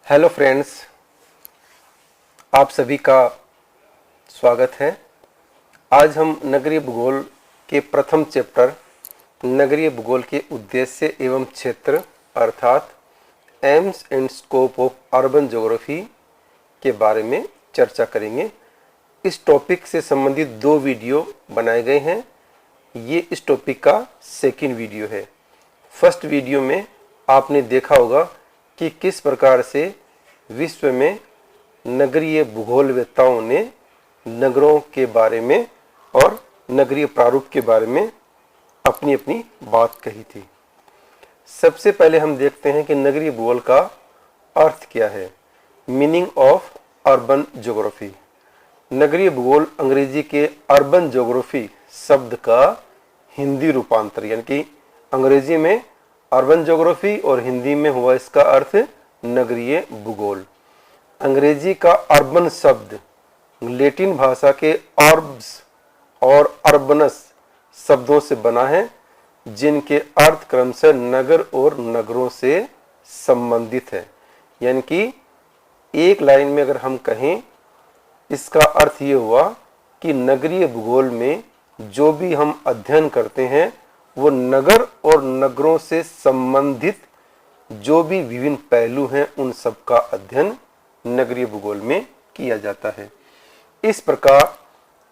Hello friends, आप सभी का स्वागत है। आज हम नगरीय भूगोल के प्रथम चैप्टर नगरीय भूगोल के उद्देश्य एवं क्षेत्र अर्थात AIIMS and scope of urban geography के बारे में चर्चा करेंगे। इस टॉपिक से संबंधित 2 वीडियो बनाए गए हैं। ये इस टॉपिक का सेकंड वीडियो है। फर्स्ट वीडियो में आपने देखा होगा कि किस प्रकार से विश्व में नगरीय भूगोलवेत्ताओं ने नगरों के बारे में और नगरीय प्रारूप के बारे में अपनी अपनी बात कही थी। सबसे पहले हम देखते हैं कि नगरीय भूगोल का अर्थ क्या है। Meaning of urban geography. नगरीय भूगोल अंग्रेजी के अर्बन ज्योग्राफी शब्द का हिंदी रूपांतर, यानी कि अंग्रेजी में अर्बन ज्योग्राफी और हिंदी में हुआ इसका अर्थ नगरीय भूगोल। अंग्रेजी का अर्बन शब्द लैटिन भाषा के ऑर्ब्स और अर्बनस शब्दों से बना है, जिनके अर्थ क्रमशः नगर और नगरों से संबंधित है। यानी कि एक लाइन में अगर हम कहें, इसका अर्थ ये हुआ कि नगरीय भूगोल में जो भी हम अध्ययन करते हैं वो नगर और नगरों से संबंधित जो भी विभिन्न पहलू हैं उन सब का अध्ययन नगरीय भूगोल में किया जाता है। इस प्रकार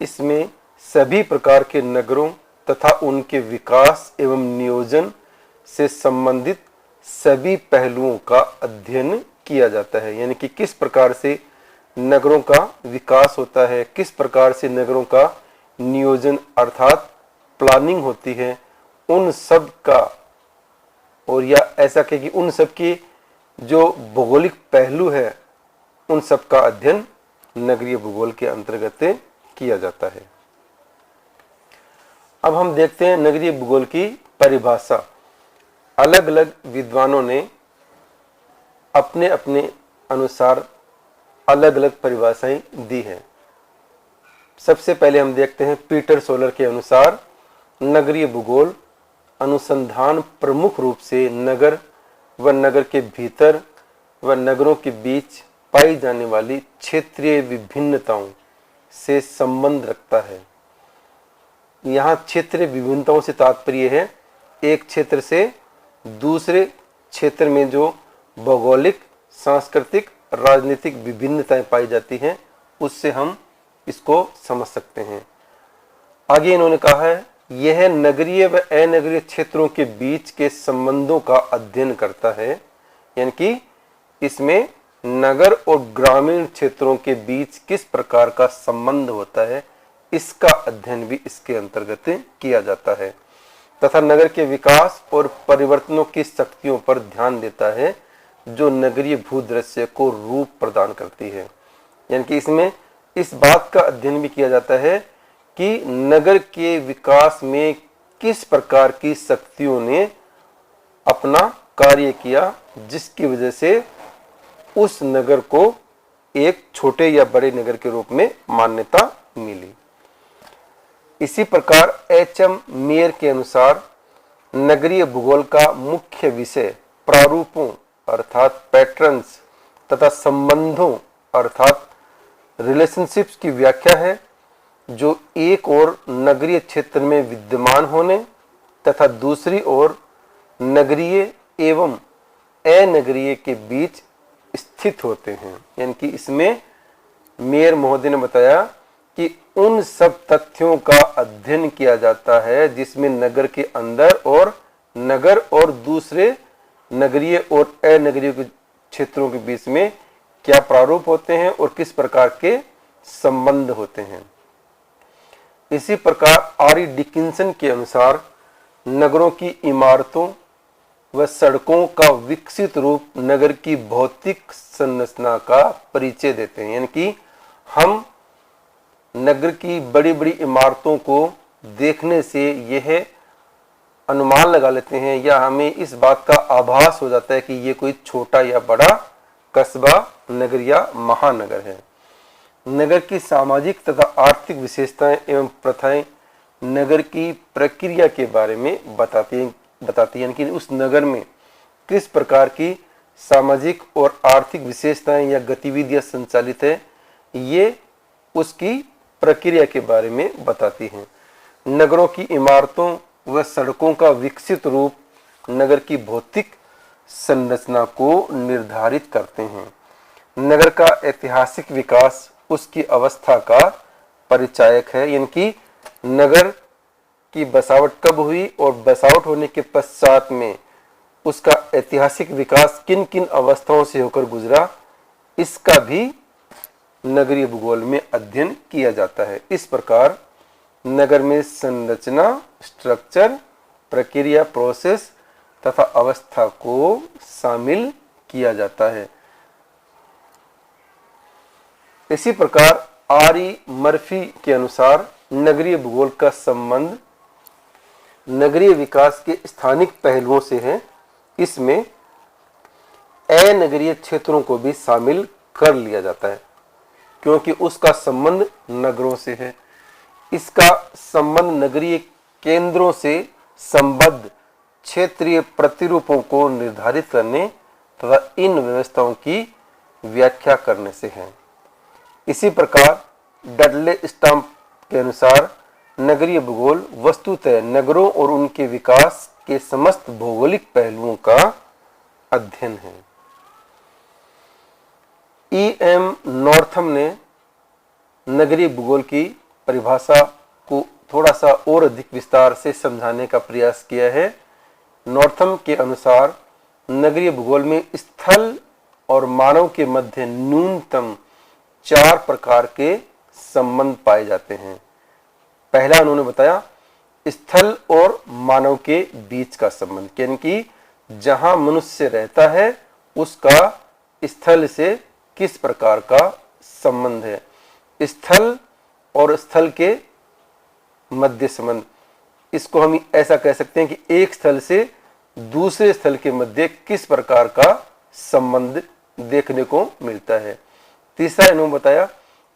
इसमें सभी प्रकार के नगरों तथा उनके विकास एवं नियोजन से संबंधित सभी पहलुओं का अध्ययन किया जाता है। यानी कि किस प्रकार से नगरों का विकास होता है, किस प्रकार से नगरों का नियोजन अर्थात प्लानिंग होती है, उन सब का, और या ऐसा कहें कि उन सब की जो भौगोलिक पहलू है उन सब का अध्ययन नगरीय भूगोल के अंतर्गत किया जाता है। अब हम देखते हैं नगरीय भूगोल की परिभाषा। अलग अलग विद्वानों ने अपने अपने अनुसार अलग अलग परिभाषाएं दी हैं। सबसे पहले हम देखते हैं पीटर सोलर के अनुसार नगरीय भूगोल अनुसंधान प्रमुख रूप से नगर व नगर के भीतर व नगरों के बीच पाई जाने वाली क्षेत्रीय विभिन्नताओं से संबंध रखता है। यहाँ क्षेत्रीय विभिन्नताओं से तात्पर्य है एक क्षेत्र से दूसरे क्षेत्र में जो भौगोलिक, सांस्कृतिक, राजनीतिक विभिन्नताएं पाई जाती हैं, उससे हम इसको समझ सकते हैं। आगे इन्होंने कहा है यह नगरीय व अनगरीय क्षेत्रों के बीच के संबंधों का अध्ययन करता है। यानी कि इसमें नगर और ग्रामीण क्षेत्रों के बीच किस प्रकार का संबंध होता है, इसका अध्ययन भी इसके अंतर्गत किया जाता है तथा नगर के विकास और परिवर्तनों की शक्तियों पर ध्यान देता है जो नगरीय भूदृश्य को रूप प्रदान करती है। यानी कि इसमें इस बात का अध्ययन भी किया जाता है कि नगर के विकास में किस प्रकार की शक्तियों ने अपना कार्य किया, जिसकी वजह से उस नगर को एक छोटे या बड़े नगर के रूप में मान्यता मिली। इसी प्रकार एच.एम. मेयर के अनुसार नगरीय भूगोल का मुख्य विषय प्रारूपों अर्थात पैटर्न्स तथा संबंधों अर्थात रिलेशनशिप्स की व्याख्या है, जो एक ओर नगरीय क्षेत्र में विद्यमान होने तथा दूसरी ओर नगरीय एवं अनगरीय के बीच स्थित होते हैं। यानी कि इसमें मेयर महोदय ने बताया कि उन सब तथ्यों का अध्ययन किया जाता है जिसमें नगर के अंदर और नगर और दूसरे नगरीय और अनगरीय क्षेत्रों के बीच में क्या प्रारूप होते हैं और किस प्रकार के संबंध होते हैं। इसी प्रकार आर.ई. डिकिंसन के अनुसार नगरों की इमारतों व सड़कों का विकसित रूप नगर की भौतिक संरचना का परिचय देते हैं। यानी कि हम नगर की बड़ी बड़ी इमारतों को देखने से यह अनुमान लगा लेते हैं या हमें इस बात का आभास हो जाता है कि ये कोई छोटा या बड़ा कस्बा, नगर या महानगर है। नगर की सामाजिक तथा आर्थिक विशेषताएं एवं प्रथाएं नगर की प्रक्रिया के बारे में बताती हैं। यानी कि उस नगर में किस प्रकार की सामाजिक और आर्थिक विशेषताएं या गतिविधियां संचालित है, ये उसकी प्रक्रिया के बारे में बताती हैं। नगरों की इमारतों व सड़कों का विकसित रूप नगर की भौतिक संरचना को निर्धारित करते हैं। नगर का ऐतिहासिक विकास उसकी अवस्था का परिचायक है, यानी कि नगर की बसावट कब हुई और बसावट होने के पश्चात में उसका ऐतिहासिक विकास किन किन अवस्थाओं से होकर गुजरा, इसका भी नगरीय भूगोल में अध्ययन किया जाता है। इस प्रकार नगर में संरचना, स्ट्रक्चर, प्रक्रिया, प्रोसेस तथा अवस्था को शामिल किया जाता है। इसी प्रकार आर.ई. मर्फी के अनुसार नगरीय भूगोल का संबंध नगरीय विकास के स्थानिक पहलुओं से है। इसमें अनगरीय क्षेत्रों को भी शामिल कर लिया जाता है, क्योंकि उसका संबंध नगरों से है। इसका संबंध नगरीय केंद्रों से संबद्ध क्षेत्रीय प्रतिरूपों को निर्धारित करने तथा इन व्यवस्थाओं की व्याख्या करने से है। इसी प्रकार डडले स्टम्प के अनुसार नगरीय भूगोल वस्तुतः नगरों और उनके विकास के समस्त भौगोलिक पहलुओं का अध्ययन है। E.M. नॉर्थम ने नगरीय भूगोल की परिभाषा को थोड़ा सा और अधिक विस्तार से समझाने का प्रयास किया है। नॉर्थम के अनुसार नगरीय भूगोल में स्थल और मानव के मध्य न्यूनतम 4 प्रकार के संबंध पाए जाते हैं। पहला उन्होंने बताया स्थल और मानव के बीच का संबंध, यानी कि जहां मनुष्य रहता है उसका स्थल से किस प्रकार का संबंध है। स्थल और स्थल के मध्य संबंध, इसको हम ऐसा कह सकते हैं कि एक स्थल से दूसरे स्थल के मध्य किस प्रकार का संबंध देखने को मिलता है। तीसरा इन्होंने बताया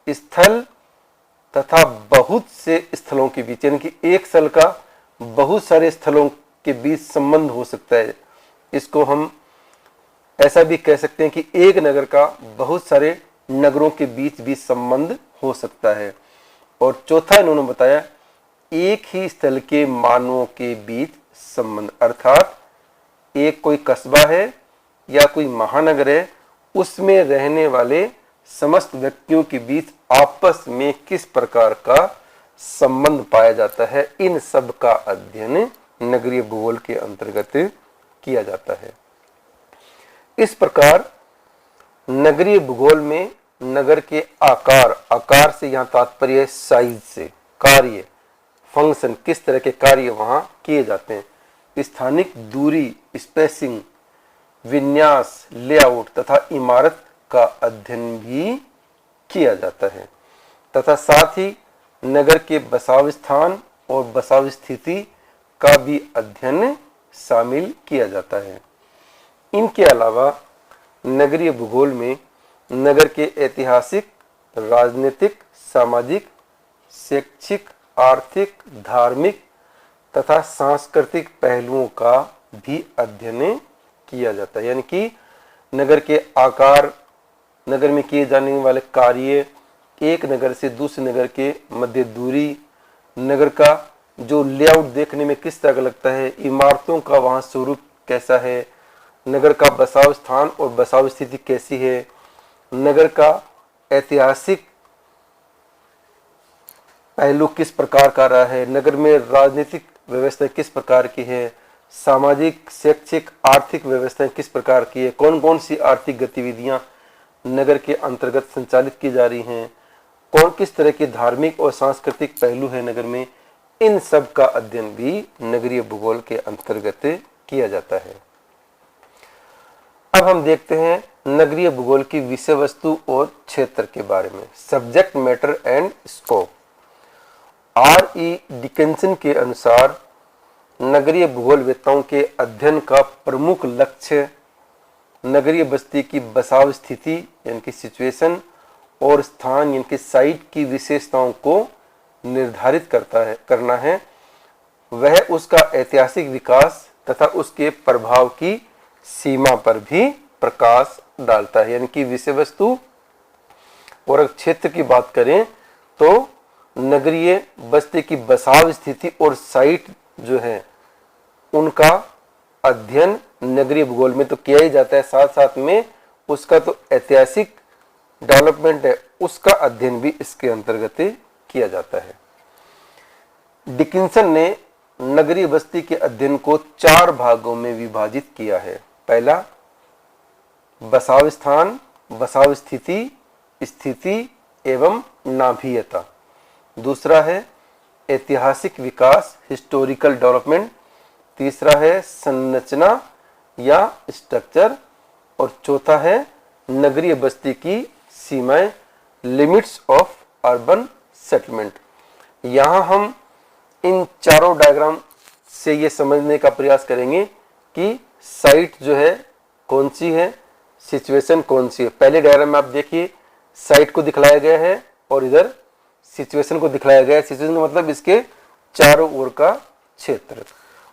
स्थल तथा बहुत से स्थलों के बीच, यानी कि एक स्थल का बहुत सारे स्थलों के बीच संबंध हो सकता है। इसको हम ऐसा भी कह सकते हैं कि एक नगर का बहुत सारे नगरों के बीच भी संबंध हो सकता है। और चौथा इन्होंने बताया एक ही स्थल के मानवों के बीच संबंध, अर्थात एक कोई कस्बा है या कोई महानगर है, उसमें रहने वाले समस्त व्यक्तियों के बीच आपस में किस प्रकार का संबंध पाया जाता है। इन सब का अध्ययन नगरीय भूगोल के अंतर्गत किया जाता है। इस प्रकार नगरीय भूगोल में नगर के आकार से यहाँ तात्पर्य साइज से, कार्य, फंक्शन, किस तरह के कार्य वहां किए जाते हैं, स्थानिक दूरी, स्पेसिंग, विन्यास, लेआउट तथा इमारत का अध्ययन भी किया जाता है तथा साथ ही नगर के बसाव स्थान और बसाव स्थिति का भी अध्ययन शामिल किया जाता है। इनके अलावा नगरीय भूगोल में नगर के ऐतिहासिक, राजनीतिक, सामाजिक, शैक्षिक, आर्थिक, धार्मिक तथा सांस्कृतिक पहलुओं का भी अध्ययन किया जाता है, यानी कि नगर के आकार, नगर में किए जाने वाले कार्य, एक नगर से दूसरे नगर के मध्य दूरी, नगर का जो लेआउट देखने में किस तरह का लगता है, इमारतों का वहां स्वरूप कैसा है, नगर का बसाव स्थान और बसाव स्थिति कैसी है, नगर का ऐतिहासिक पहलू किस प्रकार का रहा है, नगर में राजनीतिक व्यवस्था किस प्रकार की है, सामाजिक, शैक्षिक, आर्थिक व्यवस्थाएं किस प्रकार की है, कौन कौन सी आर्थिक गतिविधियां नगर के अंतर्गत संचालित की जा रही हैं, कौन किस तरह के धार्मिक और सांस्कृतिक पहलू है नगर में, इन सब का अध्ययन भी नगरीय भूगोल के अंतर्गत किया जाता है। अब हम देखते हैं नगरीय भूगोल की विषय वस्तु और क्षेत्र के बारे में, subject matter and scope. R.E. Dickinson के अनुसार नगरीय भूगोलवेत्ताओं के अध्ययन का प्रमुख लक्ष्य नगरीय बस्ती की बसाव स्थिति यानी कि सिचुएशन और स्थान यानी कि साइट की विशेषताओं को निर्धारित करना है। वह उसका ऐतिहासिक विकास तथा उसके प्रभाव की सीमा पर भी प्रकाश डालता है। यानी कि विषय वस्तु और अगर क्षेत्र की बात करें तो नगरीय बस्ती की बसाव स्थिति और साइट जो है उनका अध्ययन नगरीय भूगोल में तो किया ही जाता है, साथ साथ में उसका तो ऐतिहासिक डेवलपमेंट है उसका अध्ययन भी इसके अंतर्गत किया जाता है। डिकिंसन ने नगरीय बस्ती के अध्ययन को 4 भागों में विभाजित किया है। पहला, बसाव स्थान, बसाव स्थिति, स्थिति एवं नाभीयता। दूसरा है ऐतिहासिक विकास, हिस्टोरिकल डेवलपमेंट। तीसरा है संरचना या स्ट्रक्चर, और चौथा है नगरीय बस्ती की सीमाएं, लिमिट्स ऑफ अर्बन सेटलमेंट। यहां हम इन चारों डायग्राम से ये समझने का प्रयास करेंगे कि साइट जो है कौन सी है, सिचुएशन कौन सी है। पहले डायग्राम में आप देखिए साइट को दिखलाया गया है और इधर सिचुएशन को दिखलाया गया है। सिचुएशन का मतलब इसके चारों ओर का क्षेत्र,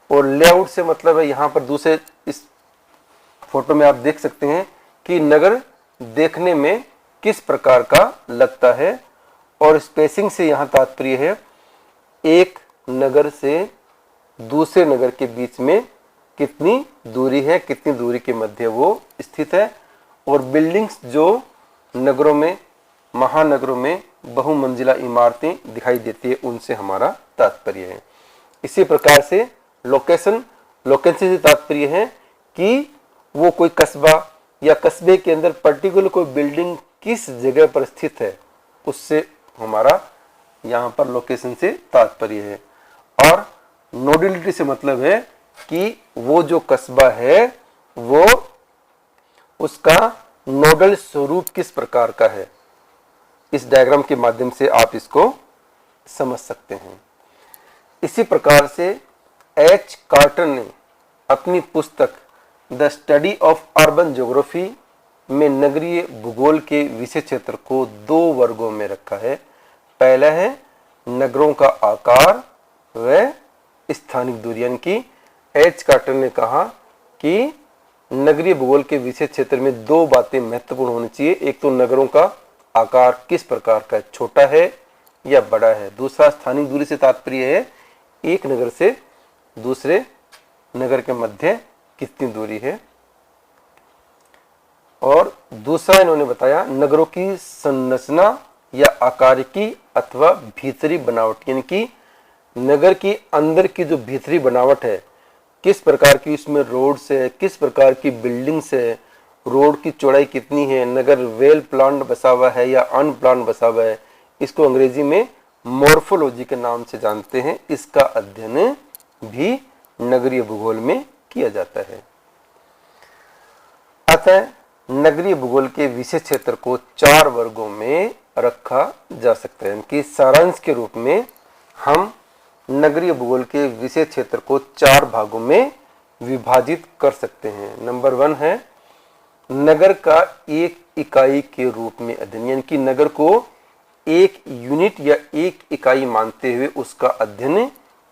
और लेआउट से मतलब है यहाँ पर दूसरे इस फोटो में आप देख सकते हैं कि नगर देखने में किस प्रकार का लगता है, और स्पेसिंग से यहाँ तात्पर्य है एक नगर से दूसरे नगर के बीच में कितनी दूरी है, कितनी दूरी के मध्य वो स्थित है। और बिल्डिंग्स जो नगरों में, महानगरों में बहुमंजिला इमारतें दिखाई देती है उनसे हमारा तात्पर्य है। इसी प्रकार से लोकेशन से तात्पर्य है कि वो कोई कस्बा या कस्बे के अंदर पर्टिकुलर कोई बिल्डिंग किस जगह पर स्थित है, उससे हमारा यहाँ पर लोकेशन से तात्पर्य है। और नोडलिटी से मतलब है कि वो जो कस्बा है वो उसका नोडल स्वरूप किस प्रकार का है। इस डायग्राम के माध्यम से आप इसको समझ सकते हैं। इसी प्रकार से एच कार्टर ने अपनी पुस्तक the study of urban geography में नगरीय भूगोल के विषय क्षेत्र को 2 वर्गों में रखा है। पहला है नगरों का आकार व स्थानिक दूरी। यानी कि एच कार्टर ने कहा कि नगरीय भूगोल के विषय क्षेत्र में 2 बातें महत्वपूर्ण होनी चाहिए। एक तो नगरों का आकार किस प्रकार का, छोटा है या बड़ा है। दूसरा स्थानिक दूरी से तात्पर्य है एक नगर से दूसरे नगर के मध्य कितनी दूरी है। और दूसरा इन्होंने बताया नगरों की संरचना या आकारिकी अथवा भीतरी बनावट, यानी कि नगर की अंदर की जो भीतरी बनावट है किस प्रकार की, उसमें रोड्स है, किस प्रकार की बिल्डिंग्स है, रोड की चौड़ाई कितनी है, नगर वेल प्लान्ड बसा हुआ है या अनप्लान्ड बसा हुआ है। इसको अंग्रेजी में मॉर्फोलॉजी के नाम से जानते हैं। इसका अध्ययन भी नगरीय भूगोल में किया जाता है। अतः नगरीय भूगोल के विषय क्षेत्र को 4 वर्गों में रखा जा सकता है। इनकी सारांश के रूप में हम नगरीय भूगोल के विषय क्षेत्र को 4 भागों में विभाजित कर सकते हैं। नंबर 1 है नगर का एक इकाई के रूप में अध्ययन, यानी कि नगर को एक यूनिट या एक इकाई मानते हुए उसका अध्ययन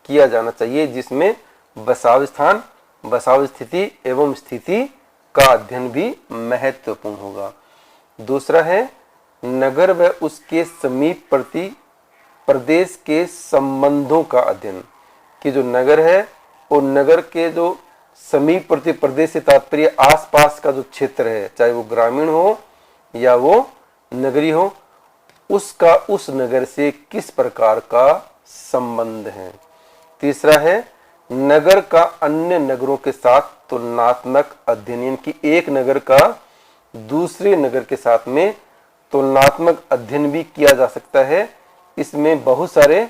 किया जाना चाहिए, जिसमें बसाव स्थान, बसाव स्थिति एवं स्थिति का अध्ययन भी महत्वपूर्ण होगा। दूसरा है नगर व उसके समीपवर्ती प्रदेश के संबंधों का अध्ययन, कि जो नगर है और नगर के जो समीपवर्ती प्रदेश से तात्पर्य आसपास का जो क्षेत्र है, चाहे वो ग्रामीण हो या वो नगरी हो, उसका उस नगर से किस प्रकार का संबंध है। तीसरा है नगर का अन्य नगरों के साथ तुलनात्मक अध्ययन, यानी कि एक नगर का दूसरे नगर के साथ में तुलनात्मक अध्ययन भी किया जा सकता है। इसमें बहुत सारे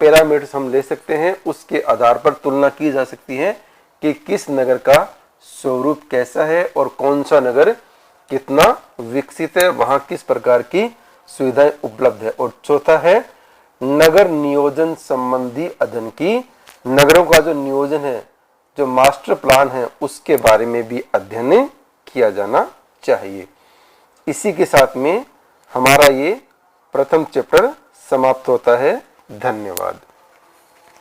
पैरामीटर्स हम ले सकते हैं, उसके आधार पर तुलना की जा सकती है कि किस नगर का स्वरूप कैसा है और कौन सा नगर कितना विकसित है, वहां किस प्रकार की सुविधाएं उपलब्ध है। और चौथा है नगर नियोजन संबंधी अध्ययन, की नगरों का जो नियोजन है, जो मास्टर प्लान है, उसके बारे में भी अध्ययन किया जाना चाहिए। इसी के साथ में हमारा ये प्रथम चैप्टर समाप्त होता है। धन्यवाद।